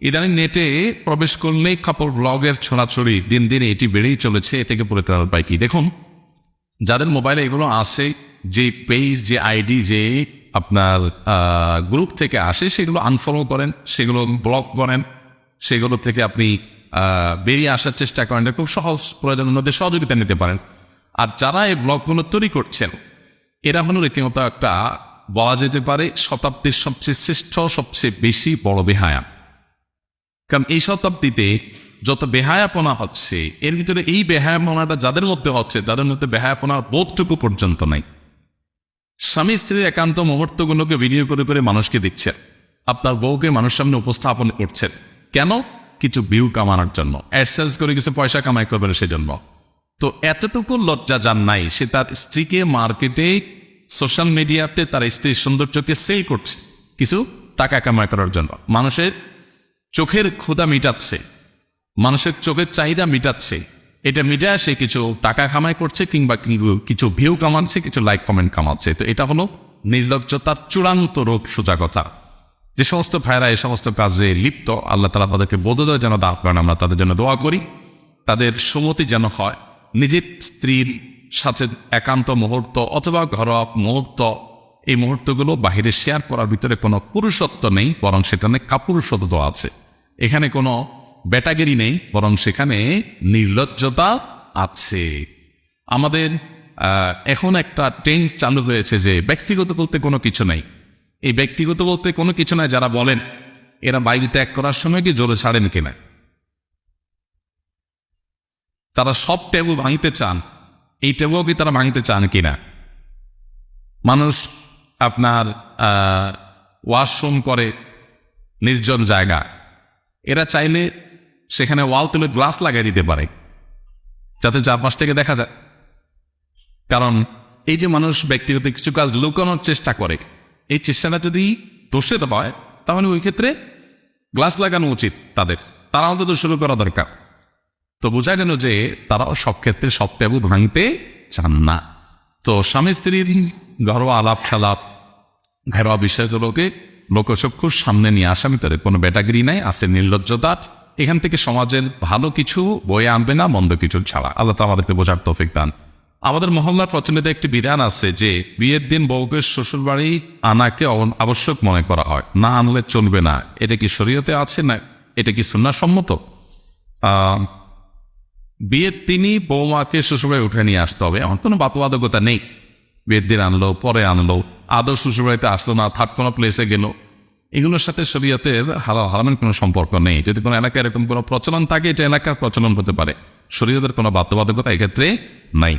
ইদানিং নেটে প্রবেশ করলেই কাপড় ব্লগের ছড়াছড়ি দিন দিন এটি বেড়েই চলেছে। এ থেকে পরিত্রাণ পাই কি? দেখুন, যাদের মোবাইলে এগুলো আসে, যে পেজ, যে আইডি, যে আপনার গ্রুপ থেকে আসে, সেগুলো আনফলো করেন, সেগুলো ব্লক করেন, সেগুলো থেকে আপনি বেরিয়ে আসার চেষ্টা করেন। খুব সহজ, প্রয়োজনের মধ্যে সহযোগিতা নিতে পারেন। আর যারা এই ব্লগগুলো তৈরি করছেন, এরা হলো রীতিমতো একটা, বলা যেতে পারে, শতাব্দীর সবচেয়ে শ্রেষ্ঠ, সবচেয়ে বেশি বড় বেহায়া। কারণ এই শতাব্দীতে যত বেহায়াপনা হচ্ছে, এর ভিতরে এই বেহায়াপনাটা যাদের মধ্যে হচ্ছে, তাদের মধ্যে বেহায়াপনার বোধটুকু পর্যন্ত নাই। স্বামী স্ত্রীর একান্ত মুহূর্তগুলোকে ভিডিও করে করে মানুষকে দিচ্ছেন, আপনার বউকে মানুষ সামনে উপস্থাপন করছেন। কেন? কিছু ভিউ কামানোর জন্য, অ্যাডসেন্স করে কিছু পয়সা কামাই করবেন সেজন্য। তো এতটুকু লজ্জা যার নাই, সে তার স্ত্রীকে মার্কেটে, সোশ্যাল মিডিয়াতে তার স্ত্রীর সৌন্দর্যকে সেল করছে কিছু টাকা কামাই করার জন্য। মানুষের চোখের ক্ষুধা মিটাচ্ছে, মানুষের চোখের চাহিদা মিটাচ্ছে। এটা মিটায় সে কিছু টাকা কামাই করছে, কিংবা কিছু ভিউ কামাচ্ছে, কিছু লাইক কমেন্ট কামাচ্ছে। তো এটা হলো নির্লজ্জতার চূড়ান্ত রূপ, সোজা কথা। যে সমস্ত ভাইরা এই সমস্ত কাজে লিপ্ত, আল্লাহ তাআলা তাদেরকে বোধোদয় যেন দান করেন। আমরা তাদের জন্য দোয়া করি, তাদের সুমতি যেন হয়। নিজের স্ত্রীর সাথে একান্ত মুহূর্ত অথবা ঘরোয়া মুহূর্ত, এই মুহূর্তগুলো বাহিরে শেয়ার করার ভিতরে কোনো পুরুষত্ব নেই, বরং সেখানে কাপুরুষত্ব আছে। এখানে কোনো বেটাগিরি নেই, বরং সেখানে নির্লজ্জতা আছে। আমাদের এখন একটা ট্রেন্ড চালু হয়েছে যে ব্যক্তিগত বলতে কোনো কিছু নেই। এই ব্যক্তিগত বলতে কোনো কিছু নাই যারা বলেন, এরা বাইরে ত্যাগ করার সময় কি জোরে ছাড়েন কিনা? তারা সব ট্যাবু ভাঙতে চান, এই ট্যাবুও কি তারা ভাঙতে চান কিনা? মানুষ আপনার ওয়াশরুম করে নির্জন জায়গা, এরা চাইলে সেখানে ওয়াল তুলে গ্লাস লাগিয়ে দিতে পারে, যাতে চারপাশ থেকে দেখা যায়। কারণ এই যে মানুষ ব্যক্তিগত কিছু কাজ লুকানোর চেষ্টা করে, এই চেষ্টাটা যদি দোষিত হয়, তাহলে ওই ক্ষেত্রে গ্লাস লাগানো উচিত তাদের, তারা অন্তত শুরু করা দরকার। তো বোঝা গেল যে তারাও সব ক্ষেত্রে সব ট্যাবু ভাঙতে চান না। তো স্বামী স্ত্রীর ঘরোয়া আলাপ সালাপ, ঘরোয়া বিষয়গুলোকে লোকচক্ষুর সামনে নিয়ে আসা, ভিতরে কোনো ব্যাটাগিরি নাই, আছে নির্লজ্জতা। এখান থেকে সমাজের ভালো কিছু বয়ে আনবে না, মন্দ কিছু ছাড়া। আল্লাহ তাআলা আমাদেরকে বোঝার তৌফিক দান। আমাদের মহল্লার প্রচলিত একটি বিধান আছে যে বিয়ের দিন বউকে শ্বশুর বাড়ি আনাকে আবশ্যক মনে করা হয়, না আনলে চলবে না। এটা কি শরীয়তে আছে না এটা কি সুন্নাহ সম্মত? বিয়ের দিনই বৌমাকে শ্বশুরবাড়ি উঠে নিয়ে আসতে হবে, এমন কোনো বাধ্যবাধকতা নেই। বিয়ের দিন আনলো, পরে আনলো, আদৌ শ্বশুরবাড়িতে আসলো না, থার্ড কোনো প্লেসে গেল, এগুলোর সাথে শরীয়তের হারামের কোনো সম্পর্ক নেই। যদি কোনো এলাকায় এরকম কোনো প্রচলন থাকে, এটা এলাকার প্রচলন হতে পারে, শরীয়তের কোনো বাধ্যবাধকতা এক্ষেত্রে নাই।